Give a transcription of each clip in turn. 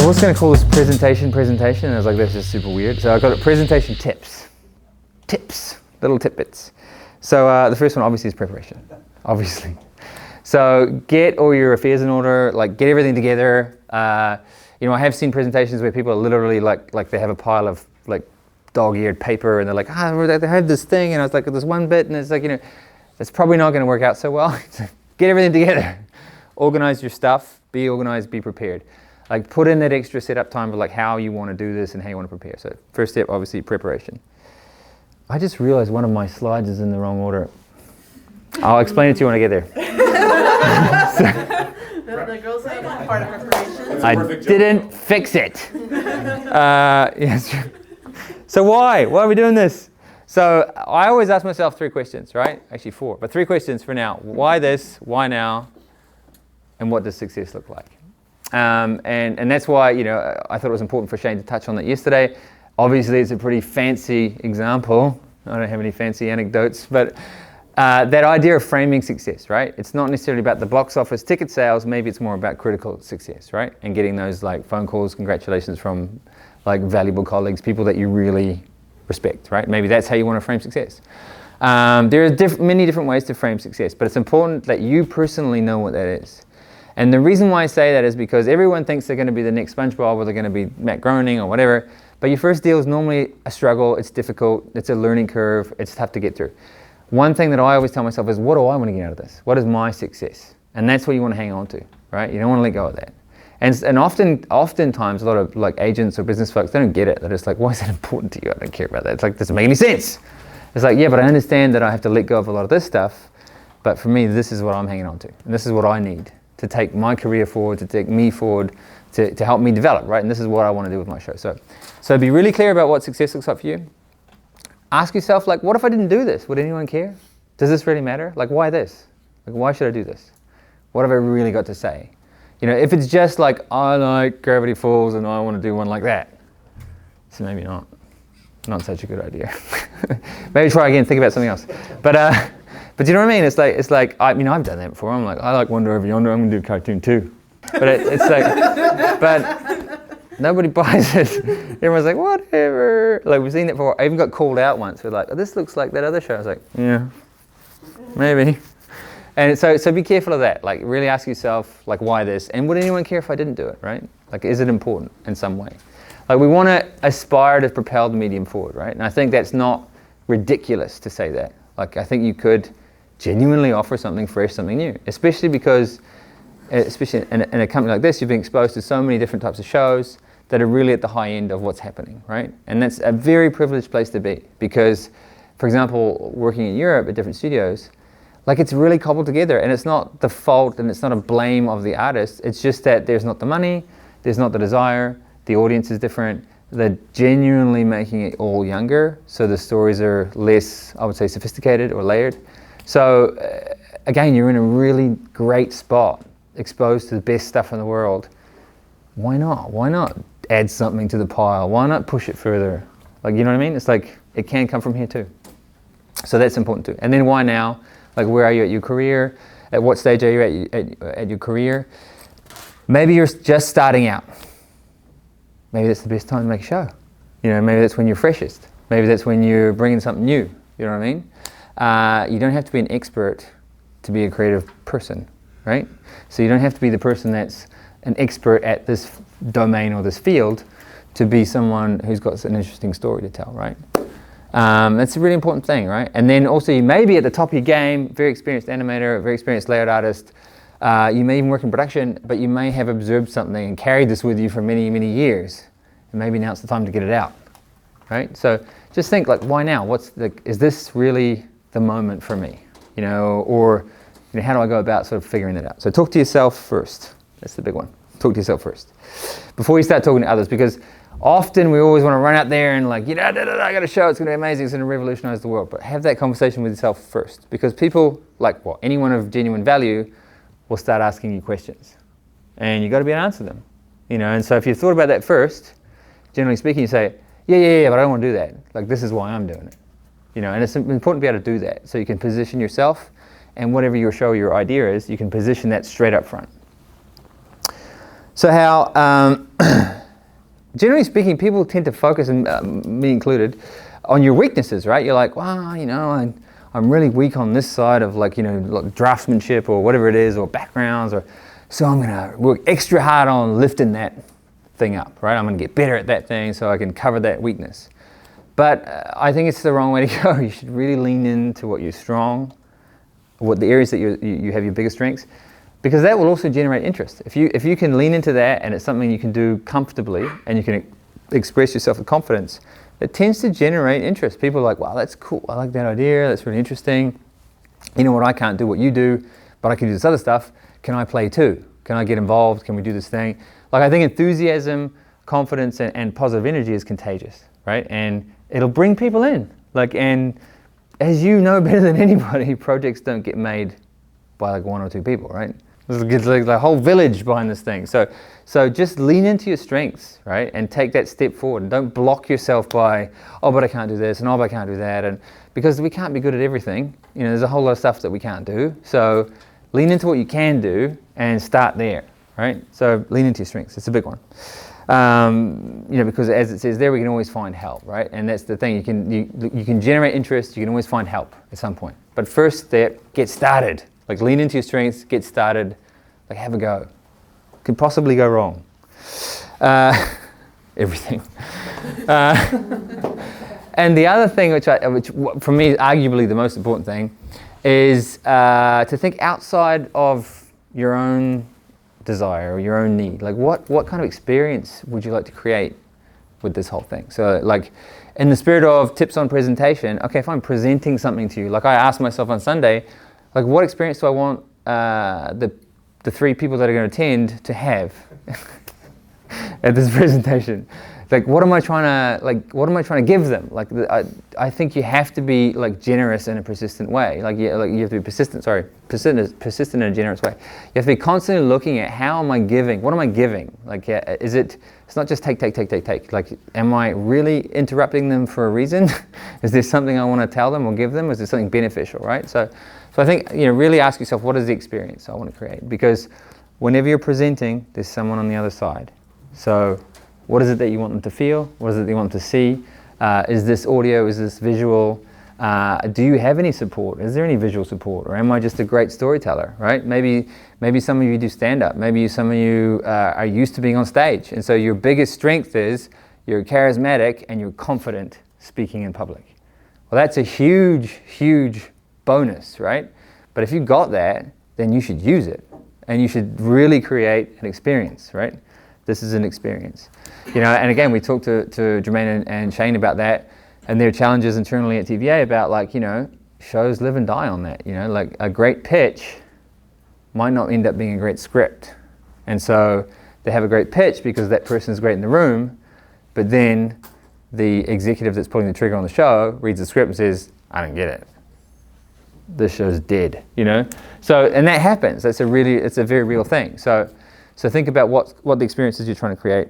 was going to call this presentation, and I was like, that's just super weird. So I got presentation tips, little tidbits. So the first one obviously is preparation, obviously. So get all your affairs in order, like get everything together. You know, I have seen presentations where people are literally like they have a pile of like dog-eared paper and they're like, they have this thing, and I was like, there's one bit, and it's like, you know, it's probably not going to work out so well. Get everything together, organize your stuff, be organized, be prepared. Like put in that extra setup time for like how you want to do this and how you want to prepare. So first step, obviously preparation. I just realized one of my slides is in the wrong order. I'll explain it to you when I get there. The girls have part of preparation. I didn't fix it. Yes. So why are we doing this? So I always ask myself 3 questions, right? Actually 4, but 3 questions for now. Why this? Why now? And what does success look like? And that's why, you know, I thought it was important for Shane to touch on that yesterday. Obviously, it's a pretty fancy example. I don't have any fancy anecdotes, but that idea of framing success, right? It's not necessarily about the box office ticket sales. Maybe it's more about critical success, right? And getting those like phone calls, congratulations from like valuable colleagues, people that you really respect, right? Maybe that's how you want to frame success. There are many different ways to frame success, but it's important that you personally know what that is. And the reason why I say that is because everyone thinks they're going to be the next SpongeBob or they're going to be Matt Groening or whatever, but your first deal is normally a struggle, it's difficult, it's a learning curve, it's tough to get through. One thing that I always tell myself is, what do I want to get out of this? What is my success? And that's what you want to hang on to, right? You don't want to let go of that. And oftentimes a lot of like agents or business folks, they don't get it. They're just like, why is that important to you? I don't care about that. It's like, doesn't make any sense. It's like, yeah, but I understand that I have to let go of a lot of this stuff, but for me, this is what I'm hanging on to. And this is what I need to take my career forward, to take me forward, to help me develop, right? And this is what I want to do with my show. So be really clear about what success looks like for you. Ask yourself, like, what if I didn't do this? Would anyone care? Does this really matter? Like, why this? Like, why should I do this? What have I really got to say? You know, if it's just like, I like Gravity Falls and I want to do one like that, so maybe not such a good idea. Maybe try again, think about something else. But you know what I mean? It's like I've done that before. I'm like, I like Wonder Over Yonder, I'm going to do a cartoon too. But it's like, but nobody buys it. Everyone's like, whatever. Like, we've seen it before. I even got called out once. We're like, oh, this looks like that other show. I was like, yeah, maybe. And so be careful of that. Like, really ask yourself, like, why this? And would anyone care if I didn't do it, right? Like, is it important in some way? Like, we want to aspire to propel the medium forward, right? And I think that's not ridiculous to say that. Like, I think you could genuinely offer something fresh, something new, especially because, especially in a company like this, you've been exposed to so many different types of shows that are really at the high end of what's happening, right? And that's a very privileged place to be because, for example, working in Europe at different studios, like, it's really cobbled together, and it's not the fault and it's not a blame of the artist. It's just that there's not the money, there's not the desire, the audience is different. They're genuinely making it all younger, so the stories are less, I would say, sophisticated or layered. So again, you're in a really great spot, exposed to the best stuff in the world. Why not? Why not add something to the pile? Why not push it further? Like, you know what I mean? It's like, it can come from here too. So that's important too. And then why now? Like, where are you at your career? At what stage are you at your career? Maybe you're just starting out. Maybe that's the best time to make a show. You know, maybe that's when you're freshest. Maybe that's when you're bringing something new. You know what I mean? You don't have to be an expert to be a creative person, right? So you don't have to be the person that's an expert at this domain or this field to be someone who's got an interesting story to tell, right? That's a really important thing, right? And then also you may be at the top of your game, very experienced animator, very experienced layout artist. You may even work in production, but you may have observed something and carried this with you for many, many years. And maybe now it's the time to get it out, right? So just think, like, why now? Is this really the moment for me? You know, or you know, how do I go about sort of figuring that out? So talk to yourself first. That's the big one. Talk to yourself first before you start talking to others, because often we always want to run out there and like, I got a show, it's going to be amazing, it's going to revolutionize the world. But have that conversation with yourself first, because people, like, well, anyone of genuine value will start asking you questions, and you got to be able to answer them. You know, and so if you thought about that first, generally speaking, you say, yeah, but I don't want to do that. Like, this is why I'm doing it. You know, and it's important to be able to do that, so you can position yourself, and whatever your show, your idea is, you can position that straight up front. So how generally speaking, people tend to focus, and me included, on your weaknesses, right? You're like, well, I'm really weak on this side of like draftsmanship or whatever it is, or backgrounds, or so I'm gonna work extra hard on lifting that thing up, right? I'm gonna get better at that thing so I can cover that weakness. But I think it's the wrong way to go. You should really lean into what you're strong, what the areas that you have your biggest strengths, because that will also generate interest. If you can lean into that and it's something you can do comfortably and you can express yourself with confidence, it tends to generate interest. People are like, wow, that's cool. I like that idea. That's really interesting. You know what? I can't do what you do, but I can do this other stuff. Can I play too? Can I get involved? Can we do this thing? Like, I think enthusiasm, confidence, and positive energy is contagious, right? And it'll bring people in. Like, and as you know better than anybody, projects don't get made by like 1 or 2 people, right? There's like the whole village behind this thing. So just lean into your strengths, right? And take that step forward. And don't block yourself by, oh, but I can't do this, and oh, but I can't do that. And because we can't be good at everything. There's a whole lot of stuff that we can't do. So lean into what you can do and start there, right? So lean into your strengths. It's a big one. Because as it says there, we can always find help, right? And that's the thing. You can generate interest. You can always find help at some point. But first step, get started. Like, lean into your strengths, get started, like, have a go. Could possibly go wrong. Everything. And the other thing, which for me is arguably the most important thing, is to think outside of your own desire or your own need. Like, what kind of experience would you like to create with this whole thing? So, like, in the spirit of tips on presentation, okay, if I'm presenting something to you, like I asked myself on Sunday, like, what experience do I want the 3 people that are going to attend to have at this presentation? Like, what am I trying to give them? Like, I think you have to be like generous in a persistent way. Like you have to be persistent in a generous way. You have to be constantly looking at, how am I giving? What am I giving? Like, it's not just take. Like, am I really interrupting them for a reason? Is there something I want to tell them or give them? Is there something beneficial, right? So I think, really ask yourself, what is the experience I want to create? Because whenever you're presenting, there's someone on the other side. So what is it that you want them to feel? What is it that you want them to see? Is this audio? Is this visual? Do you have any support? Is there any visual support? Or am I just a great storyteller, right? Maybe some of you do stand-up. Maybe some of you are used to being on stage. And so your biggest strength is you're charismatic and you're confident speaking in public. Well, that's a huge, huge bonus, right? But if you got that, then you should use it. And you should really create an experience, right? This is an experience. And again, we talked to Jermaine and Shane about that, and their challenges internally at TVA about, like, shows live and die on that. Like, a great pitch might not end up being a great script. And so they have a great pitch because that person is great in the room, but then the executive that's pulling the trigger on the show reads the script and says, I don't get it. This show's dead, So, and that happens. It's a very real thing. So think about what the experiences you're trying to create.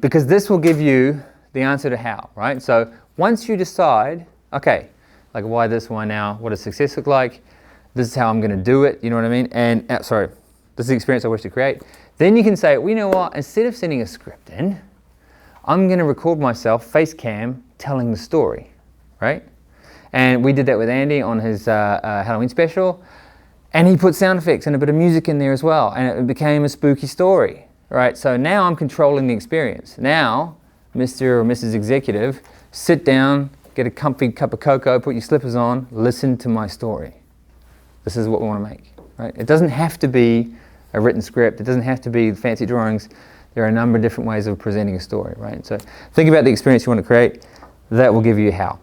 Because this will give you the answer to how, right? So once you decide, okay, like, why this, why now, what does success look like? This is how I'm going to do it, you know what I mean? And, this is the experience I wish to create. Then you can say, well, you know what? Instead of sending a script in, I'm going to record myself face cam telling the story, right? And we did that with Andy on his Halloween special. And he put sound effects and a bit of music in there as well. And it became a spooky story, right? So now I'm controlling the experience. Now, Mr. or Mrs. Executive, sit down, get a comfy cup of cocoa, put your slippers on, listen to my story. This is what we want to make, right? It doesn't have to be a written script. It doesn't have to be fancy drawings. There are a number of different ways of presenting a story, right? So think about the experience you want to create. That will give you how.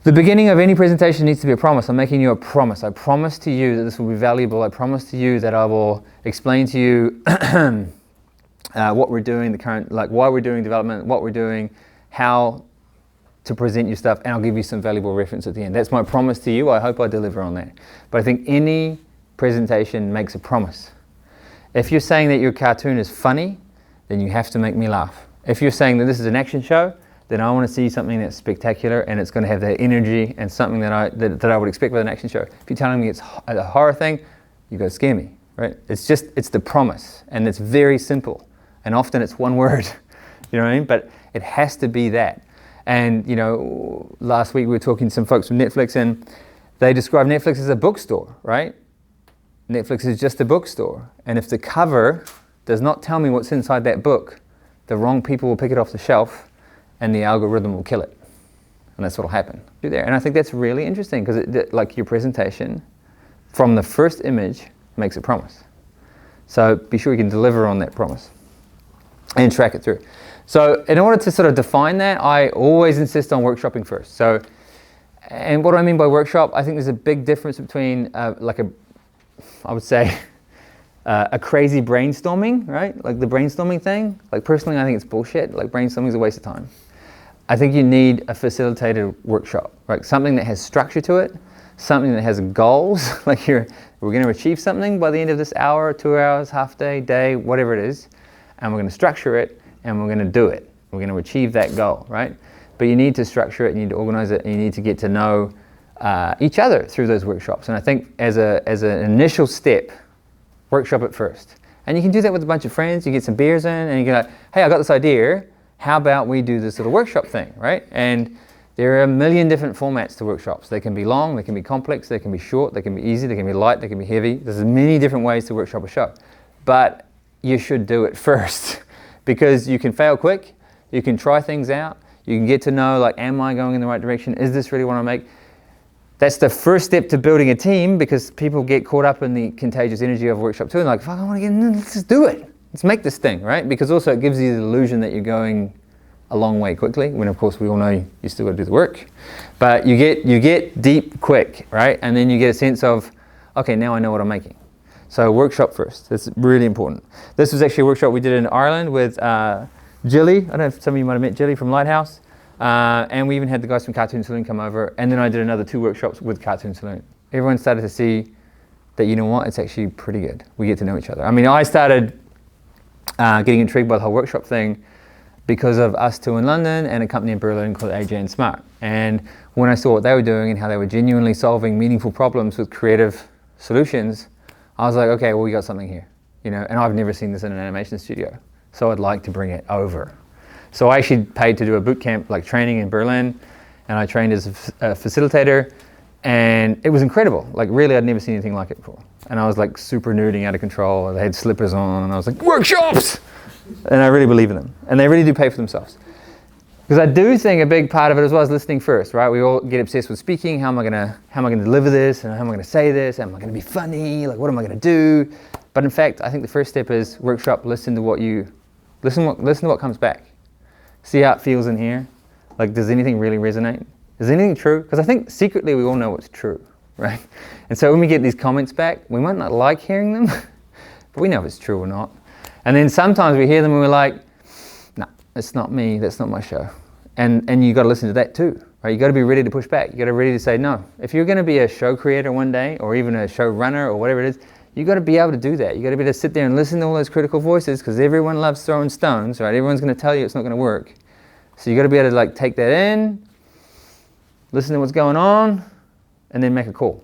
The beginning of any presentation needs to be a promise. I'm making you a promise. I promise to you that this will be valuable. I promise to you that I will explain to you what we're doing, why we're doing development, what we're doing, how to present your stuff, and I'll give you some valuable reference at the end. That's my promise to you. I hope I deliver on that. But I think any presentation makes a promise. If you're saying that your cartoon is funny, then you have to make me laugh. If you're saying that this is an action show, then I want to see something that's spectacular and it's going to have that energy and something that I would expect with an action show. If you're telling me it's a horror thing, you've got to scare me, right? It's the promise, and it's very simple. And often it's one word, you know what I mean? But it has to be that. And, you know, last week we were talking to some folks from Netflix, and they describe Netflix as a bookstore, right? Netflix is just a bookstore. And if the cover does not tell me what's inside that book, the wrong people will pick it off the shelf and the algorithm will kill it. And that's what will happen there. And I think that's really interesting because like your presentation from the first image makes a promise. So be sure you can deliver on that promise and track it through. So in order to sort of define that, I always insist on workshopping first. So, and what do I mean by workshop? I think there's a big difference between I would say, a crazy brainstorming, right? Like the brainstorming thing. Like personally, I think it's bullshit. Like brainstorming is a waste of time. I think you need a facilitated workshop, right? Something that has structure to it, something that has goals. Like we're going to achieve something by the end of this hour, 2 hours, half day, whatever it is, and we're going to structure it and we're going to do it. We're going to achieve that goal, right? But you need to structure it, you need to organize it, and you need to get to know each other through those workshops. And I think as an initial step, workshop it first. And you can do that with a bunch of friends. You get some beers in and you go like, hey, I got this idea. How about we do this little workshop thing, right? And there are a million different formats to workshops. They can be long, they can be complex, they can be short, they can be easy, they can be light, they can be heavy. There's many different ways to workshop a show. But you should do it first because you can fail quick. You can try things out. You can get to know, like, am I going in the right direction? Is this really what I make? That's the first step to building a team because people get caught up in the contagious energy of a workshop too and like, fuck, I want to get in, let's just do it. Let's make this thing, right? Because also it gives you the illusion that you're going a long way quickly when of course we all know you still got to do the work. But you get deep quick, right? And then you get a sense of, okay, now I know what I'm making. So workshop first, that's really important. This was actually a workshop we did in Ireland with Jilly. I don't know if some of you might have met Jilly from Lighthouse. And we even had the guys from Cartoon Saloon come over, and then I did another 2 workshops with Cartoon Saloon. Everyone started to see that, you know what, it's actually pretty good. We get to know each other. I mean, I started getting intrigued by the whole workshop thing because of us 2 in London and a company in Berlin called AJ and Smart. And when I saw what they were doing and how they were genuinely solving meaningful problems with creative solutions, I was like, okay, well, we got something here, you know. And I've never seen this in an animation studio, so I'd like to bring it over. So I actually paid to do a boot camp, like training in Berlin, and I trained as a facilitator, and it was incredible. Like really, I'd never seen anything like it before. And I was like super nerding out of control. They had slippers on, and I was like, workshops! And I really believe in them, and they really do pay for themselves. Because I do think a big part of it as well is listening first, right? We all get obsessed with speaking. How am I gonna deliver this? And how am I gonna say this? Am I gonna be funny? Like, what am I gonna do? But in fact, I think the first step is workshop. Listen to what comes back. See how it feels in here. Like, does anything really resonate? Is anything true? Because I think secretly we all know what's true, right? And so when we get these comments back, we might not like hearing them, but we know if it's true or not. And then sometimes we hear them and we're like, no, that's not me, that's not my show. And you got to listen to that too, right? You got to be ready to push back. You got to be ready to say no. If you're going to be a show creator one day, or even a show runner, or whatever it is, you got to be able to do that. You got to be able to sit there and listen to all those critical voices, because everyone loves throwing stones, right? Everyone's going to tell you it's not going to work. So you got to be able to like take that in, listen to what's going on, and then make a call.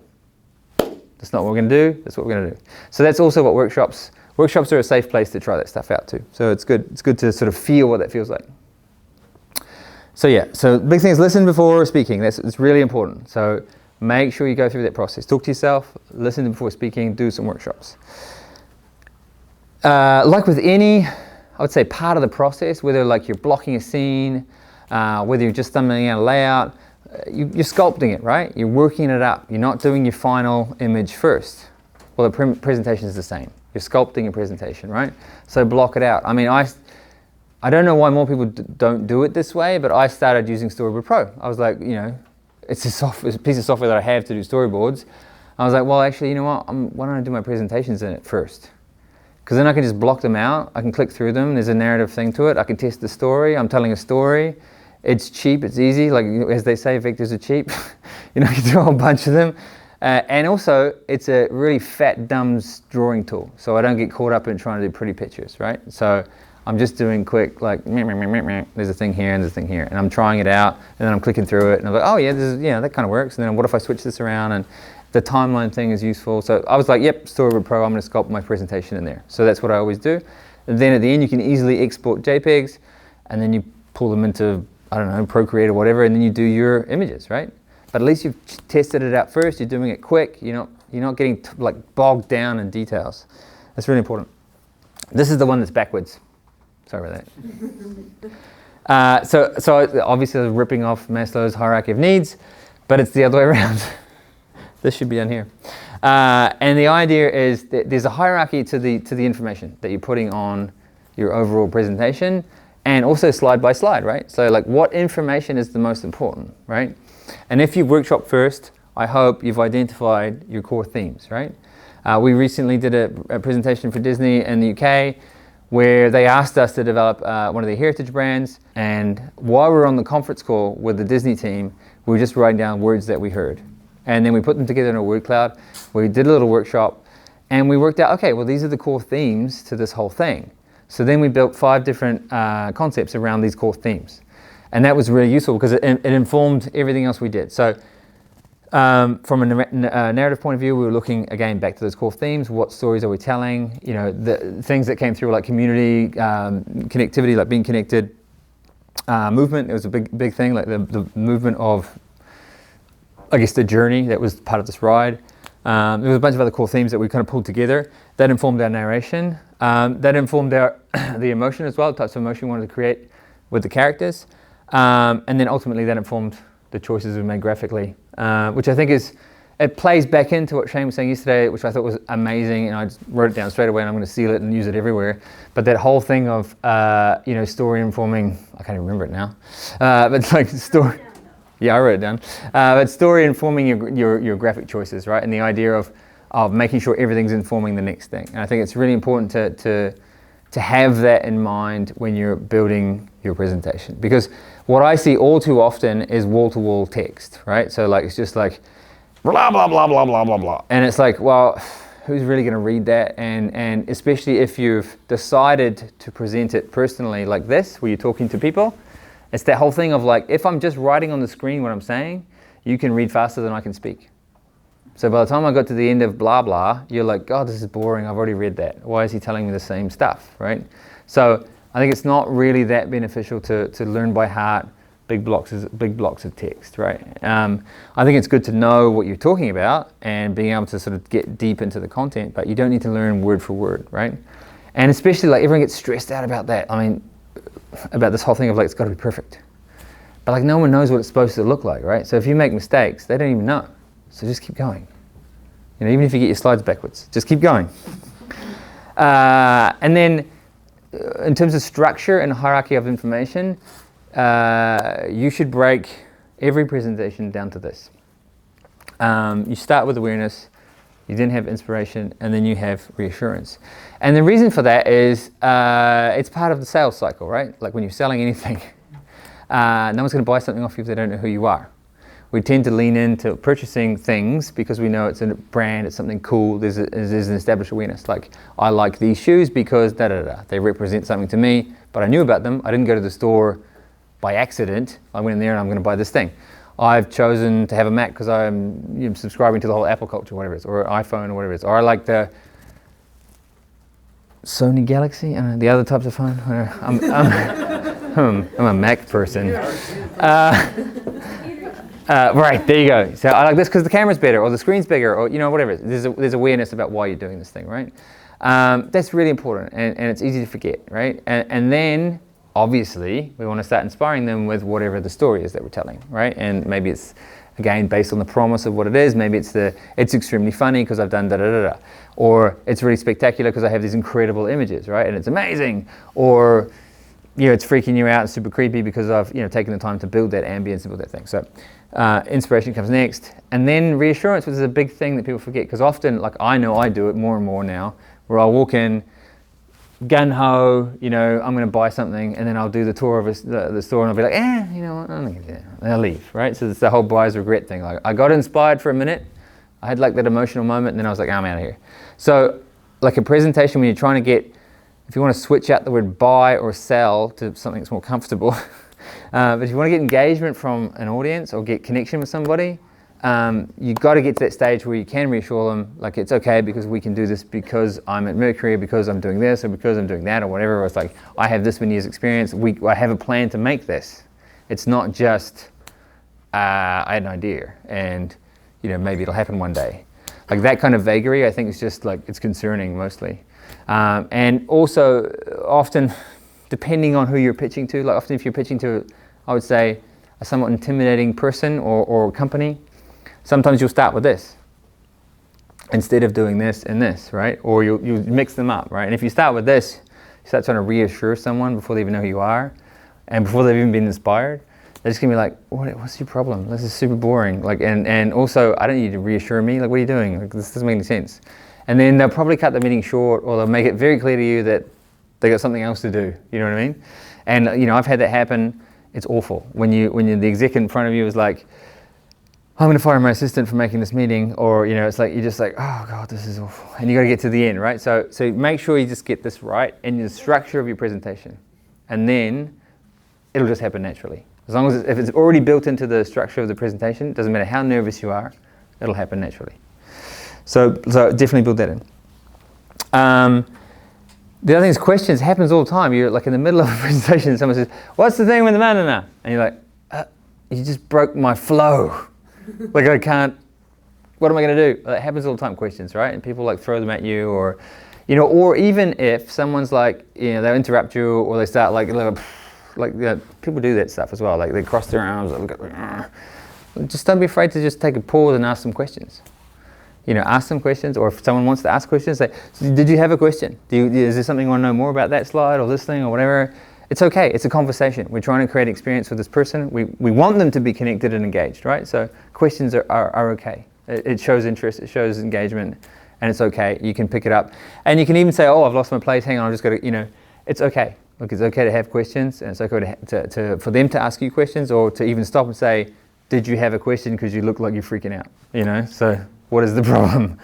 That's not what we're going to do. That's what we're going to do. So that's also what workshops are a safe place to try that stuff out too. So it's good. It's good to sort of feel what that feels like. So yeah. So the big thing is listen before speaking. It's really important. So make sure you go through that process. Talk to yourself. Listen before speaking. Do some workshops. Like with any, I would say, part of the process, whether like you're blocking a scene, whether you're just stumbling out a layout, you're sculpting it, right? You're working it up. You're not doing your final image first. Well, the presentation is the same. You're sculpting a presentation, right? So block it out. I mean, I don't know why more people don't do it this way, but I started using Storyboard Pro. I was like, you know, it's a piece of software that I have to do storyboards. I was like, well, actually, you know what? Why don't I do my presentations in it first? Because then I can just block them out. I can click through them. There's a narrative thing to it. I can test the story. I'm telling a story. It's cheap. It's easy. Like, as they say, vectors are cheap. You know, you do a whole bunch of them. And also, it's a really fat, dumb drawing tool. So I don't get caught up in trying to do pretty pictures, right? So I'm just doing quick, like, there's a thing here and there's a thing here. And I'm trying it out, and then I'm clicking through it. And I'm like, oh, yeah, that kind of works. And then what if I switch this around? And the timeline thing is useful. So I was like, yep, Storyboard Pro, I'm going to sculpt my presentation in there. So that's what I always do. And then at the end, you can easily export JPEGs, and then you pull them into, I don't know, Procreate or whatever, and then you do your images, right? But at least you've tested it out first. You're doing it quick. You're not getting like bogged down in details. That's really important. This is the one that's backwards. Sorry about that. So obviously I was ripping off Maslow's hierarchy of needs, but it's the other way around. This should be down here. And the idea is that there's a hierarchy to the information that you're putting on your overall presentation, and also slide by slide, right? So like, what information is the most important, right? And if you workshop first, I hope you've identified your core themes, right? We recently did a presentation for Disney in the UK where they asked us to develop one of their heritage brands, and while we were on the conference call with the Disney team, we were just writing down words that we heard. And then we put them together in a word cloud. We did a little workshop, and we worked out, okay, well, these are the core themes to this whole thing. So then we built 5 different concepts around these core themes. And that was really useful because it informed everything else we did. So from a narrative point of view, we were looking, again, back to those core themes. What stories are we telling? You know, the things that came through, like community, connectivity, like being connected. Movement, it was a big thing, like the movement of, I guess, the journey that was part of this ride. There was a bunch of other core themes that we kind of pulled together. That informed our narration. That informed the emotion as well, the types of emotion we wanted to create with the characters. And then ultimately that informed the choices we made graphically, which I think it plays back into what Shane was saying yesterday, which I thought was amazing, and I just wrote it down straight away, and I'm going to seal it and use it everywhere. But that whole thing of, story informing, I can't even remember it now, but it's like story. Yeah, I wrote it down. But story informing your graphic choices, right? And the idea of making sure everything's informing the next thing. And I think it's really important to have that in mind when you're building your presentation. Because what I see all too often is wall-to-wall text, right? So like, it's just like, blah, blah, blah, blah, blah, blah, blah. And it's like, well, who's really going to read that? And especially if you've decided to present it personally like this, where you're talking to people, it's that whole thing of like, if I'm just writing on the screen what I'm saying, you can read faster than I can speak. So by the time I got to the end of blah, blah, you're like, God, this is boring. I've already read that. Why is he telling me the same stuff, right? So I think it's not really that beneficial to learn by heart big blocks of text, right? I think it's good to know what you're talking about and being able to sort of get deep into the content, but you don't need to learn word for word, right? And especially like everyone gets stressed out about that. I mean, about this whole thing of like, it's got to be perfect. But like no one knows what it's supposed to look like, right? So if you make mistakes, they don't even know. So just keep going. You know, even if you get your slides backwards, just keep going. And then in terms of structure and hierarchy of information, you should break every presentation down to this. You start with awareness, you then have inspiration, and then you have reassurance. And the reason for that is it's part of the sales cycle, right? Like when you're selling anything, no one's going to buy something off you if they don't know who you are. We tend to lean into purchasing things because we know it's a brand, it's something cool, there's an established awareness. Like, I like these shoes because they represent something to me, but I knew about them. I didn't go to the store by accident. I went in there and I'm going to buy this thing. I've chosen to have a Mac because I'm subscribing to the whole Apple culture, whatever it is, or iPhone or whatever it is. Or I like the Sony Galaxy, the other types of phone. I'm a Mac person. Right, there you go. So I like this because the camera's better, or the screen's bigger, or whatever it is. There's awareness about why you're doing this thing, right? That's really important, and it's easy to forget, right? And then, obviously, we want to start inspiring them with whatever the story is that we're telling, right? And maybe it's, again, based on the promise of what it is. Maybe it's extremely funny because I've done da-da-da-da. Or it's really spectacular because I have these incredible images, right? And it's amazing. Or it's freaking you out and super creepy because I've taken the time to build that ambience and build that thing. So inspiration comes next. And then reassurance, which is a big thing that people forget, because often, like I know I do it more and more now, where I'll walk in, gun-ho, I'm going to buy something, and then I'll do the tour of the store and I'll be like, I'm not going to do that. And I'll leave, right? So it's the whole buyer's regret thing. Like, I got inspired for a minute, I had like that emotional moment, and then I was like, I'm out of here. So like a presentation, when you're trying to get, if you want to switch out the word buy or sell to something that's more comfortable, but if you want to get engagement from an audience or get connection with somebody, you've got to get to that stage where you can reassure them, like, it's okay because we can do this because I'm at Mercury, or because I'm doing this, or because I'm doing that, or whatever. Or it's like, I have this many years experience, I have a plan to make this. It's not just, I had an idea, and maybe it'll happen one day. Like that kind of vagary, I think is just like, it's concerning mostly. And also, often, depending on who you're pitching to, like often if you're pitching to, I would say, a somewhat intimidating person or company, sometimes you'll start with this instead of doing this and this, right? Or you mix them up, right? And if you start with this, you start trying to reassure someone before they even know who you are, and before they've even been inspired, they're just gonna be like, what's your problem? This is super boring. Like, and also, I don't need you to reassure me. Like, what are you doing? Like, this doesn't make any sense. And then they'll probably cut the meeting short, or they'll make it very clear to you that they got something else to do. You know what I mean? And I've had that happen. It's awful when the exec in front of you is like, I'm going to fire my assistant for making this meeting, or it's like you're just like, oh god, this is awful, and you got to get to the end, right? So make sure you just get this right in the structure of your presentation, and then it'll just happen naturally. As long as if it's already built into the structure of the presentation, it doesn't matter how nervous you are, it'll happen naturally. So definitely build that in. The other thing is questions. Happens all the time. You're like in the middle of a presentation and someone says, what's the thing with the banana? And you're like, you just broke my flow. Like I can't, what am I going to do? That happens all the time, questions, right? And people like throw them at you, or or even if someone's like, they'll interrupt you, or they start like people do that stuff as well. Like they cross their arms. Just don't be afraid to just take a pause and ask some questions. Ask some questions, or if someone wants to ask questions, say, did you have a question? Is there something you want to know more about that slide or this thing or whatever? It's okay, it's a conversation. We're trying to create experience with this person. We want them to be connected and engaged, right? So questions are okay. It shows interest, it shows engagement, and it's okay. You can pick it up. And you can even say, oh, I've lost my place, hang on, I've just got to, it's okay. Look, it's okay to have questions, and it's okay for them to ask you questions, or to even stop and say, did you have a question because you look like you're freaking out, so what is the problem?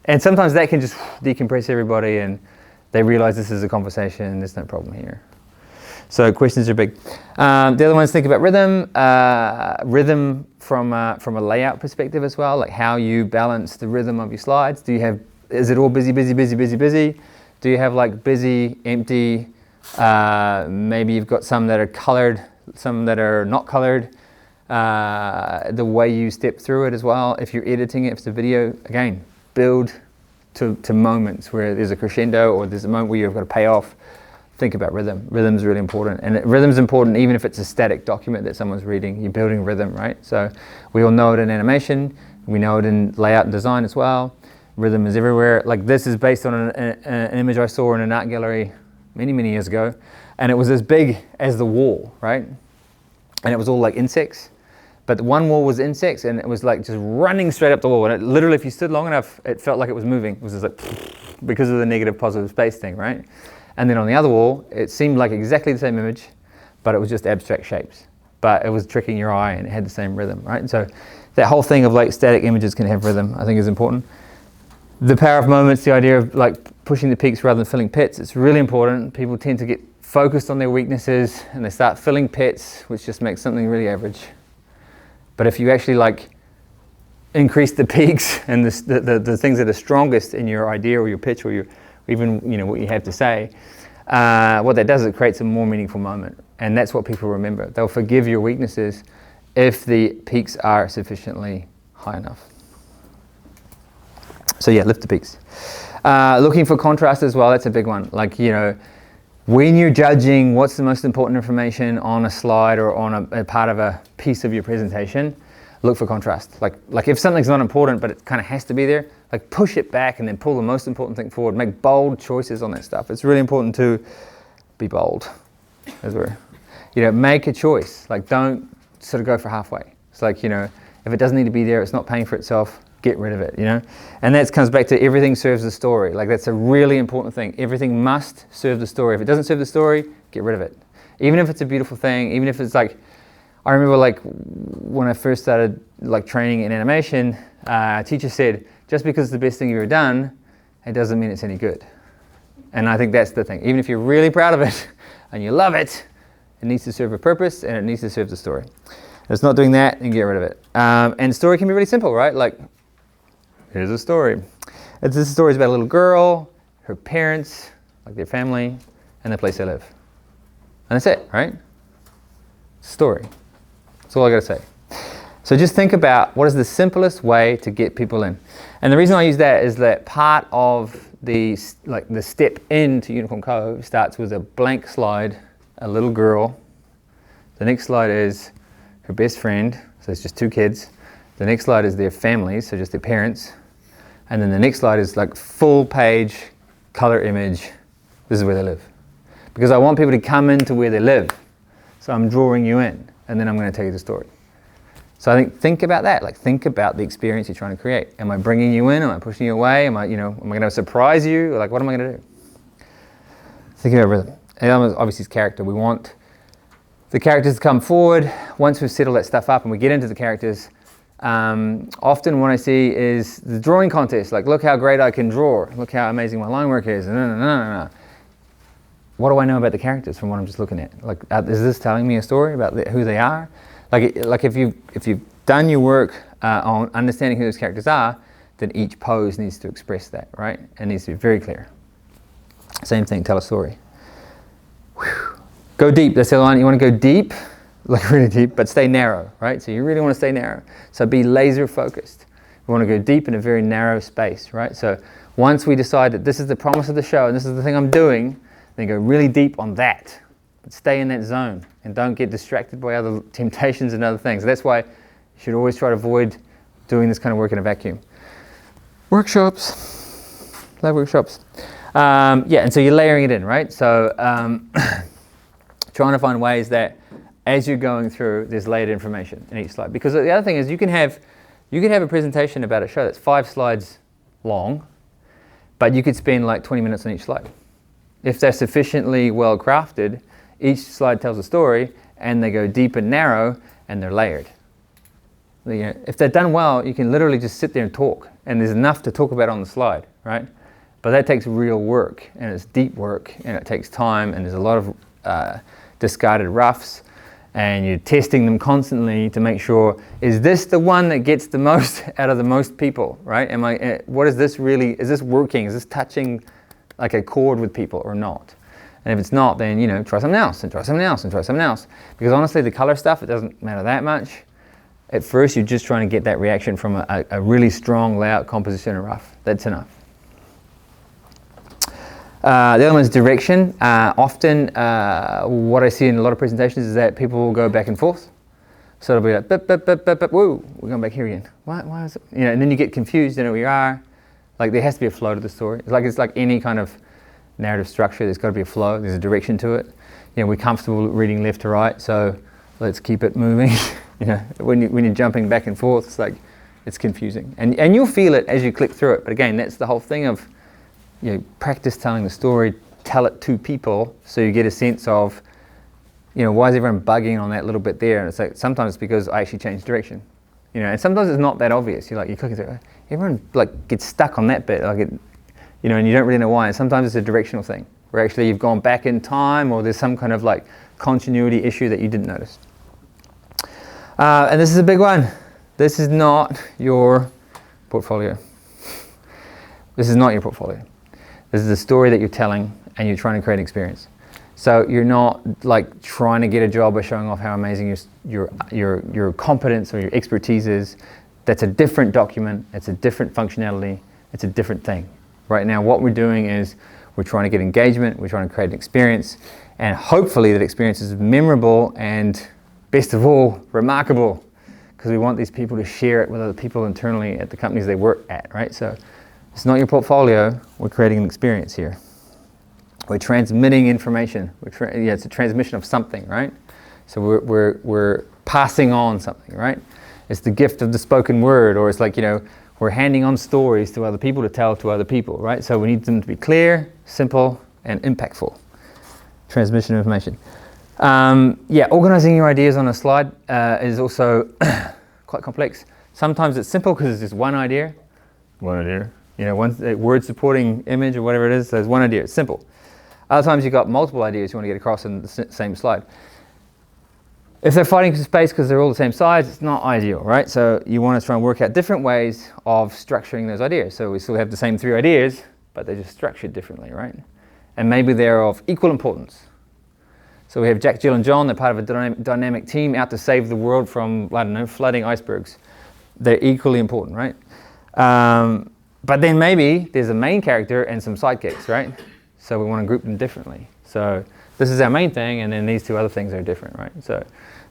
And sometimes that can just decompress everybody, and they realize this is a conversation, there's no problem here. So questions are big. The other ones, think about rhythm. Rhythm from a layout perspective as well, like how you balance the rhythm of your slides. Is it all busy, busy, busy, busy, busy? Do you have like busy, empty? Maybe you've got some that are colored, some that are not colored. The way you step through it as well. If you're editing it, if it's a video, again, build to moments where there's a crescendo, or there's a moment where you've got to pay off. Think about rhythm. Rhythm's really important, and rhythm's important even if it's a static document that someone's reading. You're building rhythm, right? So we all know it in animation. We know it in layout and design as well. Rhythm is everywhere. Like this is based on an image I saw in an art gallery many, many years ago, and it was as big as the wall, right? And it was all like insects. But one wall was insects, and it was like just running straight up the wall. And it literally, if you stood long enough, it felt like it was moving. It was just like, because of the negative positive space thing, right? And then on the other wall, it seemed like exactly the same image, but it was just abstract shapes. But it was tricking your eye, and it had the same rhythm, right? And so that whole thing of like static images can have rhythm, I think is important. The power of moments, the idea of like pushing the peaks rather than filling pits, it's really important. People tend to get focused on their weaknesses, and they start filling pits, which just makes something really average. But if you actually like increase the peaks and the things that are strongest in your idea or your pitch or your even what you have to say, what that does is it creates a more meaningful moment, and that's what people remember. They'll forgive your weaknesses if the peaks are sufficiently high enough. So yeah, lift the peaks. Looking for contrast as well, that's a big one. Like when you're judging what's the most important information on a slide or on a part of a piece of your presentation, look for contrast. Like if something's not important but it kind of has to be there, like push it back and then pull the most important thing forward. Make bold choices on that stuff. It's really important to be bold, as we're, make a choice. Like don't sort of go for halfway. It's like, if it doesn't need to be there, it's not paying for itself, get rid of it, And that comes back to everything serves the story. Like that's a really important thing. Everything must serve the story. If it doesn't serve the story, get rid of it. Even if it's a beautiful thing, even if it's like, I remember like when I first started like training in animation, a teacher said, just because it's the best thing you've ever done, it doesn't mean it's any good. And I think that's the thing. Even if you're really proud of it and you love it, it needs to serve a purpose and it needs to serve the story. If it's not doing that, then get rid of it. And story can be really simple, right? Like, here's a story. This story is about a little girl, her parents, like their family, and the place they live. And that's it, right? Story. That's all I got to say. So just think about what is the simplest way to get people in. And the reason I use that is that part of the step into Unicorn Cove starts with a blank slide, a little girl. The next slide is her best friend, so it's just two kids. The next slide is their families, so just their parents. And then the next slide is like full page, color image. This is where they live. Because I want people to come into where they live. So I'm drawing you in, and then I'm going to tell you the story. So I think about that. Like, think about the experience you're trying to create. Am I bringing you in? Am I pushing you away? Am I going to surprise you? Like, what am I going to do? Think about rhythm. And obviously, it's character. We want the characters to come forward. Once we've set all that stuff up and we get into the characters, often what I see is the drawing contest. Like, look how great I can draw. Look how amazing my line work is. No. What do I know about the characters from what I'm just looking at? Like, is this telling me a story about who they are? Like if you've done your work on understanding who those characters are, then each pose needs to express that, right? It needs to be very clear. Same thing, tell a story. Whew. Go deep, that's the line. You want to go deep, like really deep, but stay narrow, right? So you really want to stay narrow. So be laser focused. We want to go deep in a very narrow space, right? So once we decide that this is the promise of the show and this is the thing I'm doing, then go really deep on that. But stay in that zone and don't get distracted by other temptations and other things. That's why you should always try to avoid doing this kind of work in a vacuum. Workshops. Love workshops. And so you're layering it in, right? So trying to find ways that as you're going through, there's layered information in each slide. Because the other thing is you can have a presentation about a show that's 5 slides long, but you could spend like 20 minutes on each slide. If they're sufficiently well crafted, each slide tells a story and they go deep and narrow and they're layered. If they're done well, you can literally just sit there and talk and there's enough to talk about on the slide, right? But that takes real work and it's deep work and it takes time and there's a lot of discarded roughs and you're testing them constantly to make sure, is this the one that gets the most out of the most people, right? What is this really, is this working? Is this touching like a chord with people or not? And if it's not, then, try something else and try something else and try something else. Because honestly, the color stuff, it doesn't matter that much. At first, you're just trying to get that reaction from a really strong layout, composition, and rough. That's enough. The other one is direction. Often, what I see in a lot of presentations is that people will go back and forth. So it'll be like, bip, woo, we're going back here again. Why is it? And then you get confused, you know where you are. Like, there has to be a flow to the story. It's like any kind of narrative structure. There's got to be a flow. There's a direction to it. We're comfortable reading left to right, so let's keep it moving. When you're jumping back and forth, it's like it's confusing, and you'll feel it as you click through it. But again, that's the whole thing of practice telling the story. Tell it to people so you get a sense of why is everyone bugging on that little bit there? And it's like sometimes it's because I actually changed direction. And sometimes it's not that obvious. You're clicking through. Everyone gets stuck on that bit, and you don't really know why. And sometimes it's a directional thing, where actually you've gone back in time, or there's some kind of continuity issue that you didn't notice. And this is a big one. This is not your portfolio. This is not your portfolio. This is a story that you're telling, and you're trying to create an experience. So you're not trying to get a job by showing off how amazing your competence or your expertise is. That's a different document. It's a different functionality. It's a different thing. Right now, what we're doing is we're trying to get engagement. We're trying to create an experience, and hopefully that experience is memorable and, best of all, remarkable, because we want these people to share it with other people internally at the companies they work at, right? So it's not your portfolio. We're creating an experience here. We're transmitting information. It's a transmission of something, right? So we're passing on something, right? It's the gift of the spoken word, or it's we're handing on stories to other people to tell to other people, right? So we need them to be clear, simple, and impactful. Transmission of information. Organizing your ideas on a slide is also quite complex. Sometimes it's simple because it's just one idea. One word supporting image or whatever it is. There's one idea. It's simple. Other times you've got multiple ideas you want to get across in the same slide. If they're fighting for space because they're all the same size, it's not ideal, right? So you want to try and work out different ways of structuring those ideas. So we still have the same 3 ideas, but they're just structured differently, right? And maybe they're of equal importance. So we have Jack, Jill, and John. They're part of a dynamic team out to save the world from, I don't know, flooding icebergs. They're equally important, right? But then maybe there's a main character and some sidekicks, right? So we want to group them differently. So this is our main thing, and then these 2 other things are different, right? So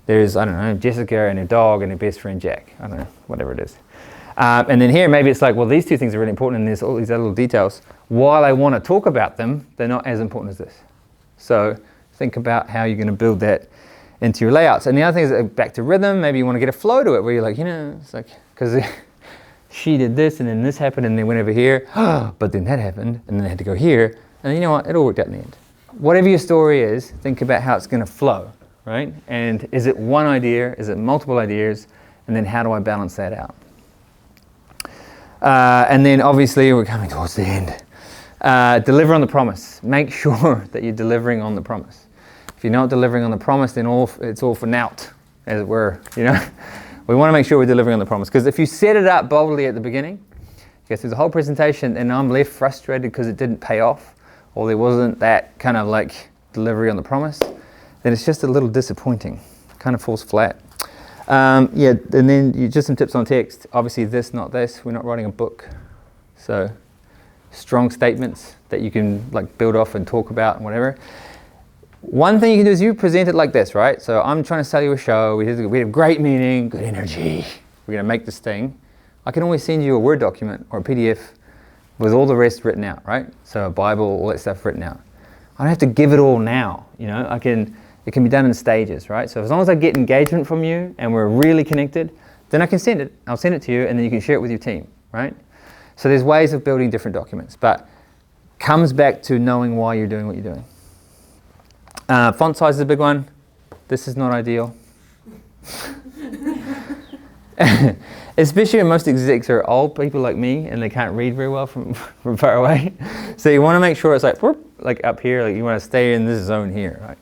there's, I don't know, Jessica and her dog and her best friend Jack. I don't know, whatever it is. And then here, maybe it's like, well, these 2 things are really important, and there's all these other little details. While I want to talk about them, they're not as important as this. So think about how you're going to build that into your layouts. And the other thing is back to rhythm. Maybe you want to get a flow to it, where you're like, it's like, because she did this, and then this happened, and they went over here, but then that happened, and then they had to go here. And you know what? It all worked out in the end. Whatever your story is, think about how it's going to flow, right? And is it one idea? Is it multiple ideas? And then how do I balance that out? And then obviously we're coming towards the end. Deliver on the promise. Make sure that you're delivering on the promise. If you're not delivering on the promise, then it's all for naught, as it were. We want to make sure we're delivering on the promise. Because if you set it up boldly at the beginning, you go through the whole presentation, and I'm left frustrated because it didn't pay off, or there wasn't that kind of like delivery on the promise, then it's just a little disappointing. It kind of falls flat. And then just some tips on text. Obviously this, not this. We're not writing a book. So strong statements that you can like build off and talk about and whatever. One thing you can do is you present it like this, right? So I'm trying to sell you a show. We have great meaning, good energy. We're going to make this thing. I can always send you a Word document or a PDF with all the rest written out, right? So a Bible, all that stuff written out. I don't have to give it all now, it can be done in stages, right? So as long as I get engagement from you and we're really connected, then I can send it. I'll send it to you, and then you can share it with your team, right? So there's ways of building different documents, but comes back to knowing why you're doing what you're doing. Font size is a big one. This is not ideal. Especially when most execs are old people like me and they can't read very well from far away. So you want to make sure it's like up here, like you want to stay in this zone here, right?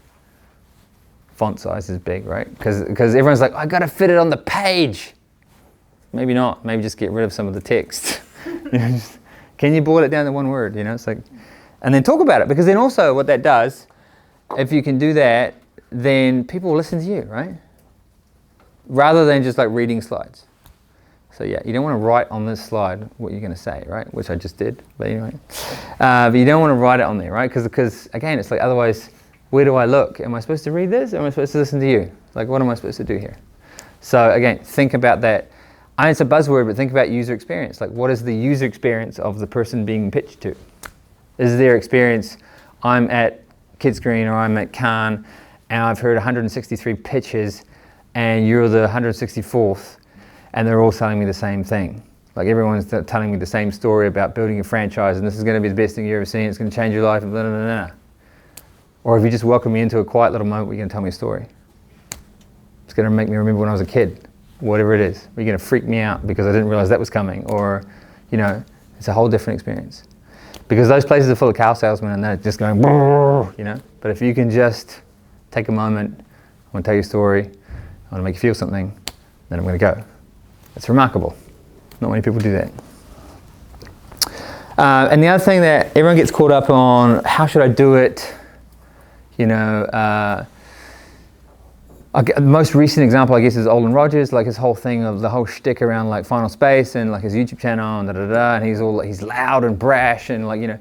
Font size is big, right? Because everyone's like, I got to fit it on the page. Maybe not. Maybe just get rid of some of the text. Can you boil it down to one word? It's like, and then talk about it. Because then also what that does, if you can do that, then people will listen to you, right? Rather than just like reading slides. So yeah, you don't want to write on this slide what you're going to say, right? Which I just did, but anyway. But you don't want to write it on there, right? Because again, it's like otherwise, where do I look? Am I supposed to read this? Or am I supposed to listen to you? Like, what am I supposed to do here? So again, think about that. I know it's a buzzword, but think about user experience. Like, what is the user experience of the person being pitched to? Is their experience, I'm at Kidscreen or I'm at Cannes, and I've heard 163 pitches, and you're the 164th, and they're all telling me the same thing. Like everyone's telling me the same story about building a franchise, and this is going to be the best thing you've ever seen, it's going to change your life, and blah, blah, blah, blah. Or if you just welcome me into a quiet little moment, you're going to tell me a story. It's going to make me remember when I was a kid, whatever it is. You're going to freak me out because I didn't realize that was coming, or, it's a whole different experience. Because those places are full of car salesmen and they're just going, But if you can just take a moment, I want to tell you a story, I want to make you feel something, then I'm going to go. It's remarkable. Not many people do that. And the other thing that everyone gets caught up on, how should I do it? The most recent example, I guess, is Olin Rogers, like his whole thing of the whole shtick around like Final Space and like his YouTube channel and and he's loud and brash and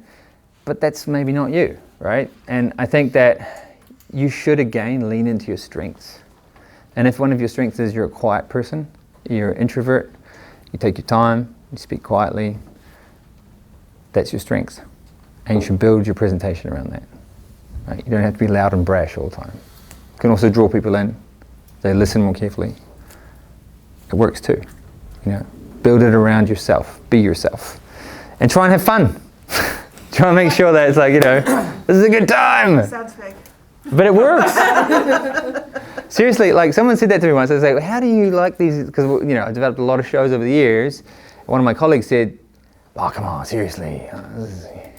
but that's maybe not you, right? And I think that you should again lean into your strengths. And if one of your strengths is you're a quiet person, you're an introvert, you take your time, you speak quietly, that's your strength. And you should build your presentation around that. Right? You don't have to be loud and brash all the time. You can also draw people in. They listen more carefully. It works too. Build it around yourself. Be yourself. And try and have fun. Try and make sure that it's like, this is a good time. Sounds fake. But it works. Seriously, like someone said that to me once. I was like, how do you like these? Because, I developed a lot of shows over the years. One of my colleagues said, oh, come on, seriously.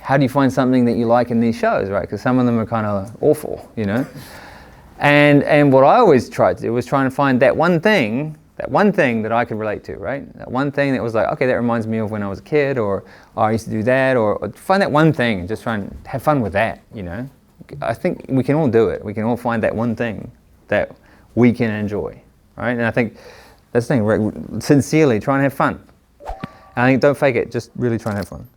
How do you find something that you like in these shows, right? Because some of them are kind of awful, And what I always tried to do was trying to find that one thing that I could relate to, right? That one thing that was like, okay, that reminds me of when I was a kid, or oh, I used to do that, or find that one thing and just try and have fun with that, you know? I think we can all do it. We can all find that one thing that we can enjoy, right? And I think that's the thing, right? Sincerely try and have fun. And I think don't fake it, just really try and have fun.